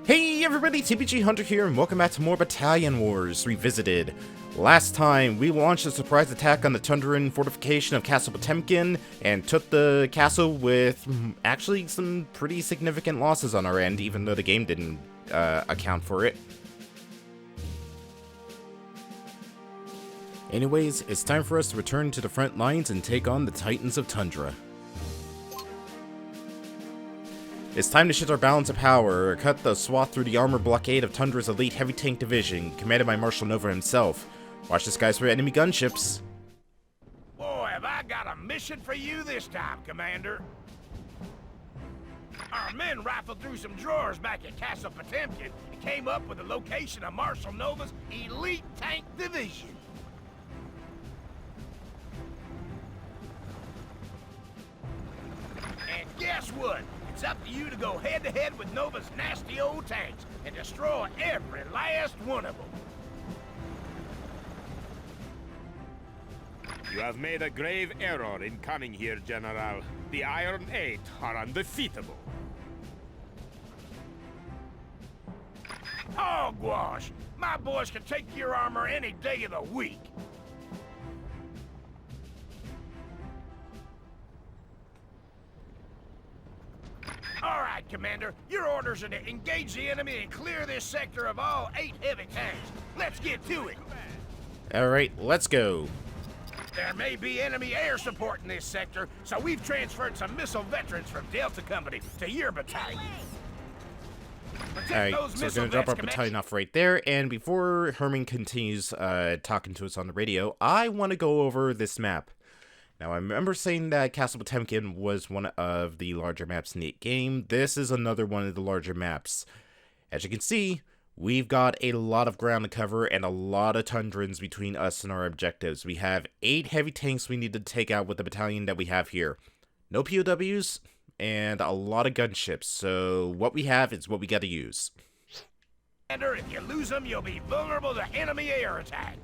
Hey everybody, TBGhunter here, and welcome back to more Battalion Wars Revisited. Last time, we launched a surprise attack on the Tundra fortification of Castle Potemkin, and took the castle with actually some pretty significant losses on our end, even though the game didn't account for it. Anyways, it's time for us to return to the front lines and take on the Titans of Tundra. It's time to shift our balance of power, cut the swath through the armor blockade of Tundra's elite heavy tank division, commanded by Marshal Nova himself. Watch the skies for enemy gunships. Boy, have I got a mission for you this time, Commander. Our men rifled through some drawers back at Castle Potemkin and came up with the location of Marshal Nova's elite tank division. And guess what? It's up to you to go head-to-head with Nova's nasty old tanks and destroy every last one of them. You have made a grave error in coming here, General. The Iron Eight are undefeatable. Hogwash! My boys can take your armor any day of the week. All right, Commander. Your orders are to engage the enemy and clear this sector of all 8 heavy tanks. Let's get to it. Alright, let's go. There may be enemy air support in this sector, so we've transferred some missile veterans from Delta Company to your battalion. Alright, so we're gonna drop our battalion off right there, and before Herman continues talking to us on the radio, I want to go over this map. Now, I remember saying that Castle Potemkin was one of the larger maps in the game. This is another one of the larger maps. As you can see, we've got a lot of ground to cover and a lot of Tundrans between us and our objectives. We have 8 heavy tanks we need to take out with the battalion that we have here. No POWs, and a lot of gunships, so what we have is what we gotta use. Commander, if you lose them, you'll be vulnerable to enemy air attack.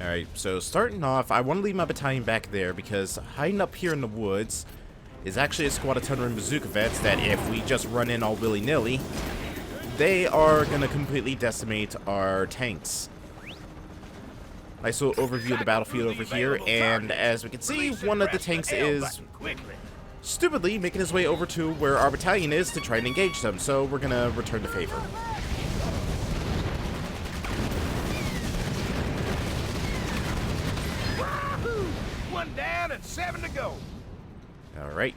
Alright, so starting off, I want to leave my battalion back there because hiding up here in the woods is actually a squad of Tundra and bazooka vets that if we just run in all willy-nilly, they are going to completely decimate our tanks. Nice little overview of the battlefield over here, and as we can see, one of the tanks is stupidly making his way over to where our battalion is to try and engage them, so we're going to return the favor. Down and 7 to go. Alright.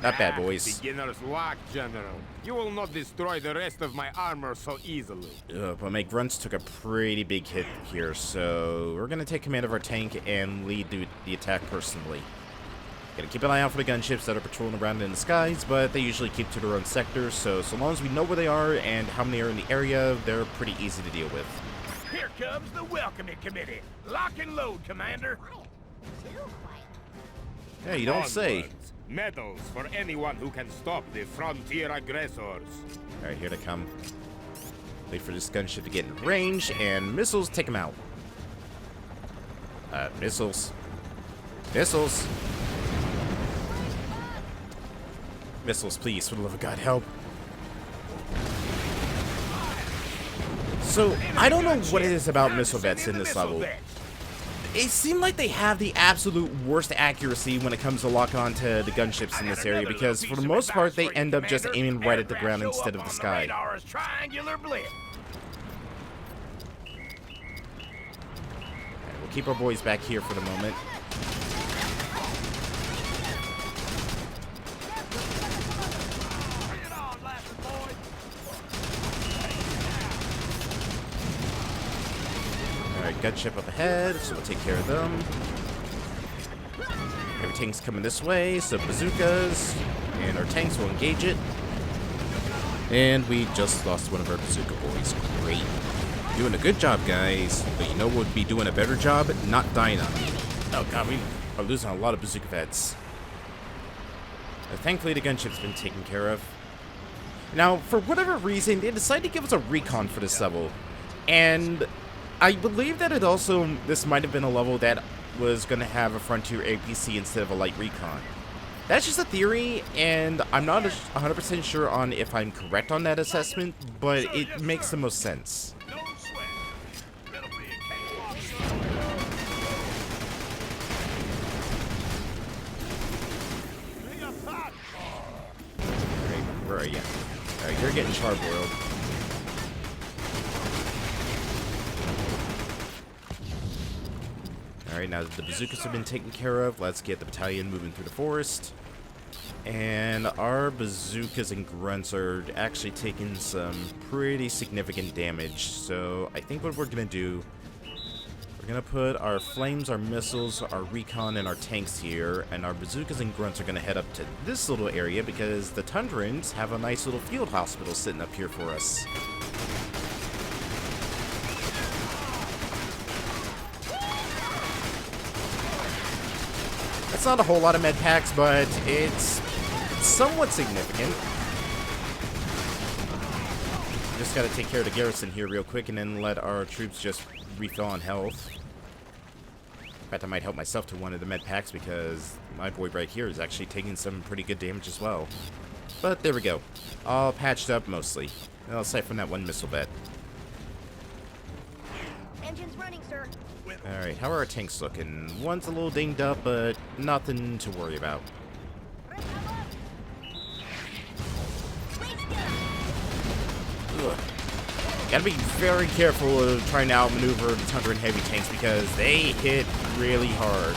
Not bad, boys. Beginner's luck, General. You will not destroy the rest of my armor so easily. But my grunts took a pretty big hit here, so we're going to take command of our tank and lead the attack personally. Gonna keep an eye out for the gunships that are patrolling around in the skies, but they usually keep to their own sectors, so long as we know where they are and how many are in the area, they're pretty easy to deal with. Here comes the welcoming committee. Lock and load, Commander. Yeah, you don't say. Medals for anyone who can stop the frontier aggressors. Alright, here they come. Wait for this gunship to get in range, and missiles take them out. Missiles. Missiles. Missiles, please, for the love of God, help. So, I don't know what it is about missile vets in this level. It seemed like they have the absolute worst accuracy when it comes to locking onto the gunships in this area, because for the most part, they end up just aiming right at the ground instead of the sky. We'll keep our boys back here for the moment. Alright, gunship up ahead, so we'll take care of them. Everything's coming this way, so bazookas, and our tanks will engage it. And we just lost one of our bazooka boys. Great. Doing a good job, guys, but you know what would be doing a better job? Not dying on me. Oh god, we are losing a lot of bazooka vets. Thankfully, the gunship's been taken care of. Now, for whatever reason, they decided to give us a recon for this level. And I believe that this might have been a level that was going to have a Frontier APC instead of a light recon. That's just a theory, and I'm not 100% sure on if I'm correct on that assessment, but it makes the most sense. No sweat. It'll be a cakewalk. Bring a pot. Alright, where are you? Alright, you're getting charbroiled. Alright, now that the bazookas have been taken care of, let's get the battalion moving through the forest. And our bazookas and grunts are actually taking some pretty significant damage. So I think what we're going to do, we're going to put our flames, our missiles, our recon, and our tanks here. And our bazookas and grunts are going to head up to this little area because the Tundrans have a nice little field hospital sitting up here for us. That's not a whole lot of med packs, but it's somewhat significant. Just gotta take care of the garrison here real quick and then let our troops just refill on health. In fact, I might help myself to one of the med packs because my boy right here is actually taking some pretty good damage as well. But there we go. All patched up mostly. Well, aside from that one missile bet. Engines running, sir. Alright, how are our tanks looking? One's a little dinged up, but nothing to worry about. Ugh. Gotta be very careful of trying to outmaneuver the Tundra and heavy tanks because they hit really hard.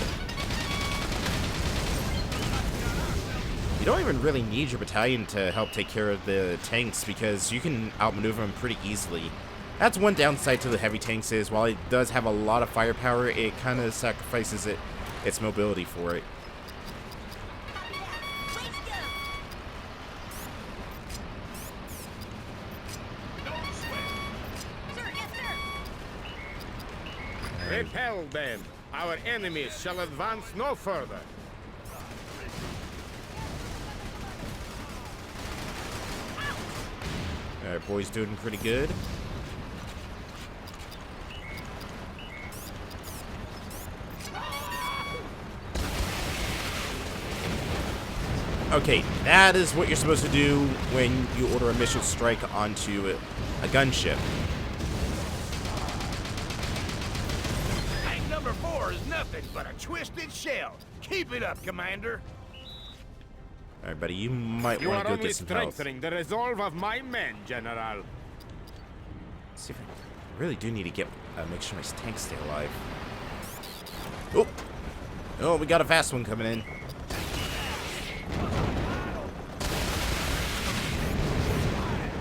You don't even really need your battalion to help take care of the tanks because you can outmaneuver them pretty easily. That's one downside to the heavy tanks is while it does have a lot of firepower, it kind of sacrifices its mobility for it. Repel them. Our enemies shall advance no further. Alright, boys doing pretty good. Okay, that is what you're supposed to do when you order a missile strike onto a gunship. Tank number 4 is nothing but a twisted shell. Keep it up, Commander. Alright, buddy, you might You want are to go only get some health. strengthening the resolve of my men, General. See if I really do need to get make sure my tanks stay alive. Oh, oh, we got a fast one coming in.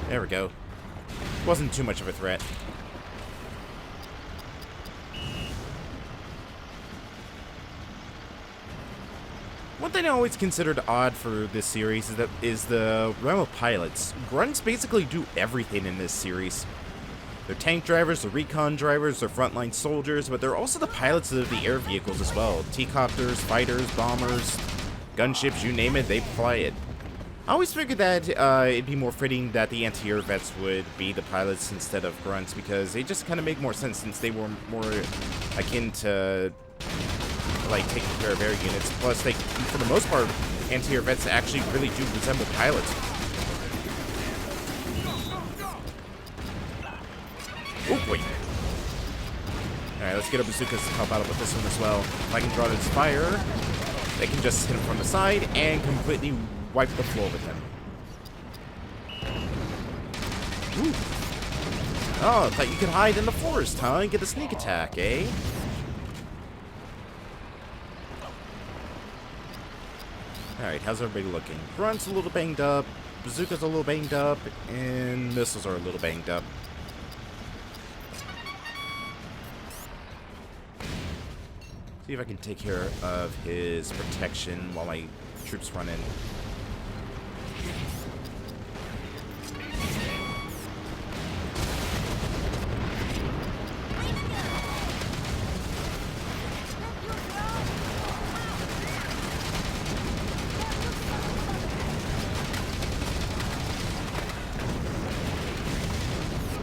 There we go. Wasn't too much of a threat. One thing I always considered odd for this series is the realm of pilots. Grunts basically do everything in this series. They're tank drivers, they're recon drivers, they're frontline soldiers, but they're also the pilots of the air vehicles as well. T-copters, fighters, bombers, gunships, you name it, they fly it. I always figured that it'd be more fitting that the anti-air vets would be the pilots instead of grunts because they just kind of make more sense since they were more akin to like taking care of air units. Plus, they, for the most part, anti-air vets actually really do resemble pilots. Oh boy! All right, let's get our bazookas to help out with this one as well. If I can draw this fire, they can just hit him from the side and completely wipe the floor with him. Ooh. Oh, I thought you could hide in the forest, huh? And get a sneak attack, eh? Alright, how's everybody looking? Grunt's a little banged up, bazooka's a little banged up, and missiles are a little banged up. See if I can take care of his protection while my troops run in.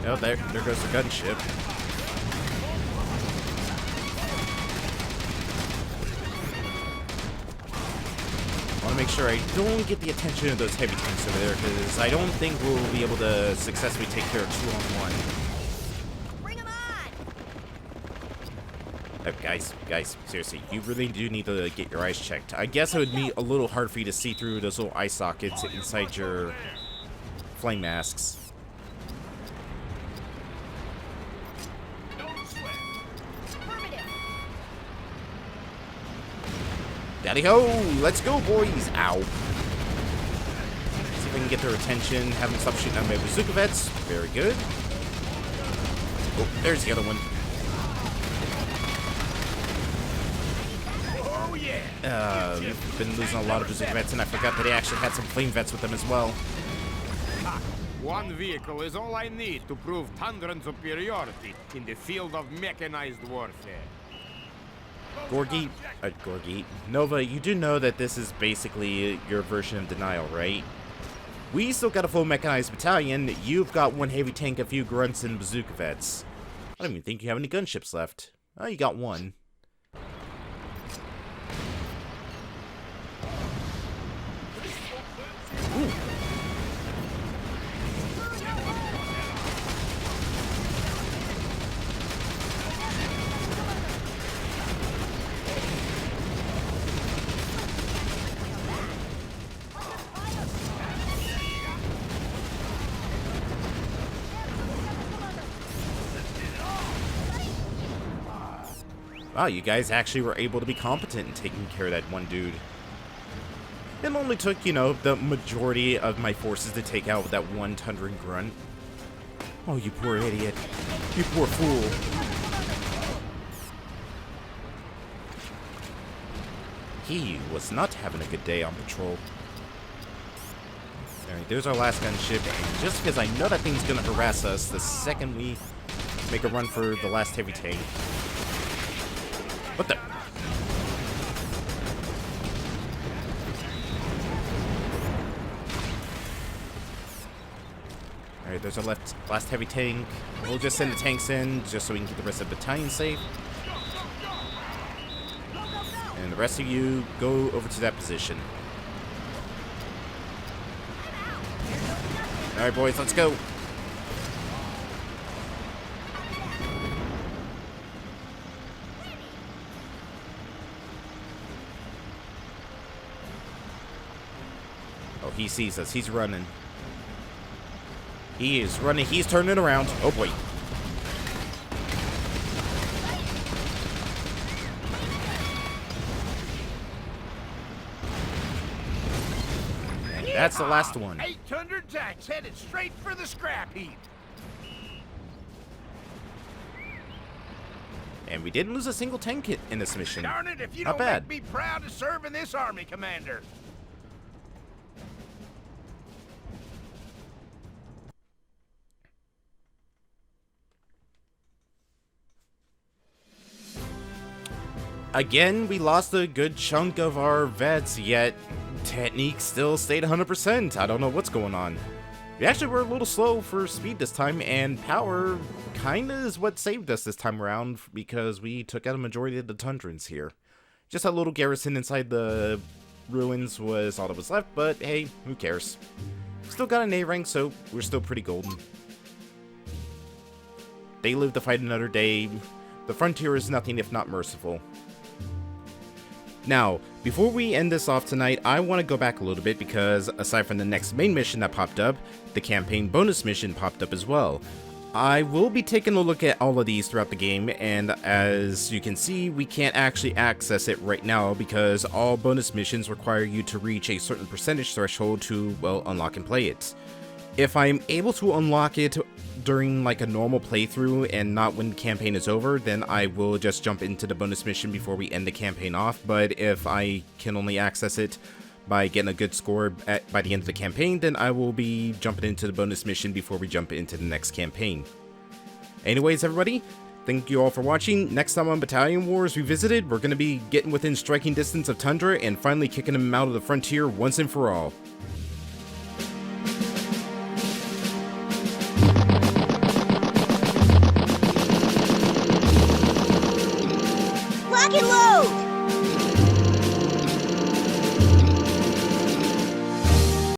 Oh, there goes the gunship. Want to make sure I don't get the attention of those heavy tanks over there, because I don't think we'll be able to successfully take care of 2-on-1. Bring 'em on! Guys, seriously, you really do need to get your eyes checked. I guess it would be a little hard for you to see through those little eye sockets inside your flame masks. Daddy ho! Let's go, boys! Ow. See if I can get their attention, have them stop shooting at my bazooka vets. Very good. Oh, there's the other one. Oh, yeah. We've been losing a lot of bazooka vets, and I forgot that they actually had some flame vets with them as well. One vehicle is all I need to prove Tundran superiority in the field of mechanized warfare. Gorgie, Nova, you do know that this is basically your version of denial, right? We still got a full mechanized battalion. You've got one heavy tank, a few grunts, and bazooka vets. I don't even think you have any gunships left. Oh, you got one. Ooh. Wow, you guys actually were able to be competent in taking care of that one dude. It only took, you know, the majority of my forces to take out that one Tundran grunt. Oh, you poor idiot. You poor fool. He was not having a good day on patrol. Alright, there's our last gunship, and just because I know that thing's gonna harass us the second we make a run for the last heavy tank. What the? Alright, there's our last heavy tank. We'll just send the tanks in just so we can keep the rest of the battalion safe. And the rest of you go over to that position. Alright, boys, let's go. Oh, he sees us. He's running. He is running. He's turning around. Oh, boy. And that's the last one. 800 tanks headed straight for the scrap heap. And we didn't lose a single tank in this mission. Darn it, if you Not don't bad. make me proud to serve in this army, Commander. Again, we lost a good chunk of our vets, yet technique still stayed 100%. I don't know what's going on. We actually were a little slow for speed this time, and power kinda is what saved us this time around, because we took out a majority of the Tundrans here. Just a little garrison inside the ruins was all that was left, but hey, who cares? Still got an A rank, so we're still pretty golden. They live to fight another day. The frontier is nothing if not merciful. Now, before we end this off tonight, I want to go back a little bit because aside from the next main mission that popped up, the campaign bonus mission popped up as well. I will be taking a look at all of these throughout the game, and as you can see, we can't actually access it right now because all bonus missions require you to reach a certain percentage threshold to, well, unlock and play it. If I'm able to unlock it during like a normal playthrough and not when the campaign is over, then I will just jump into the bonus mission before we end the campaign off. But if I can only access it by getting a good score by the end of the campaign, then I will be jumping into the bonus mission before we jump into the next campaign. Anyways, everybody, thank you all for watching. Next time on Battalion Wars Revisited, we're going to be getting within striking distance of Tundra and finally kicking them out of the frontier once and for all.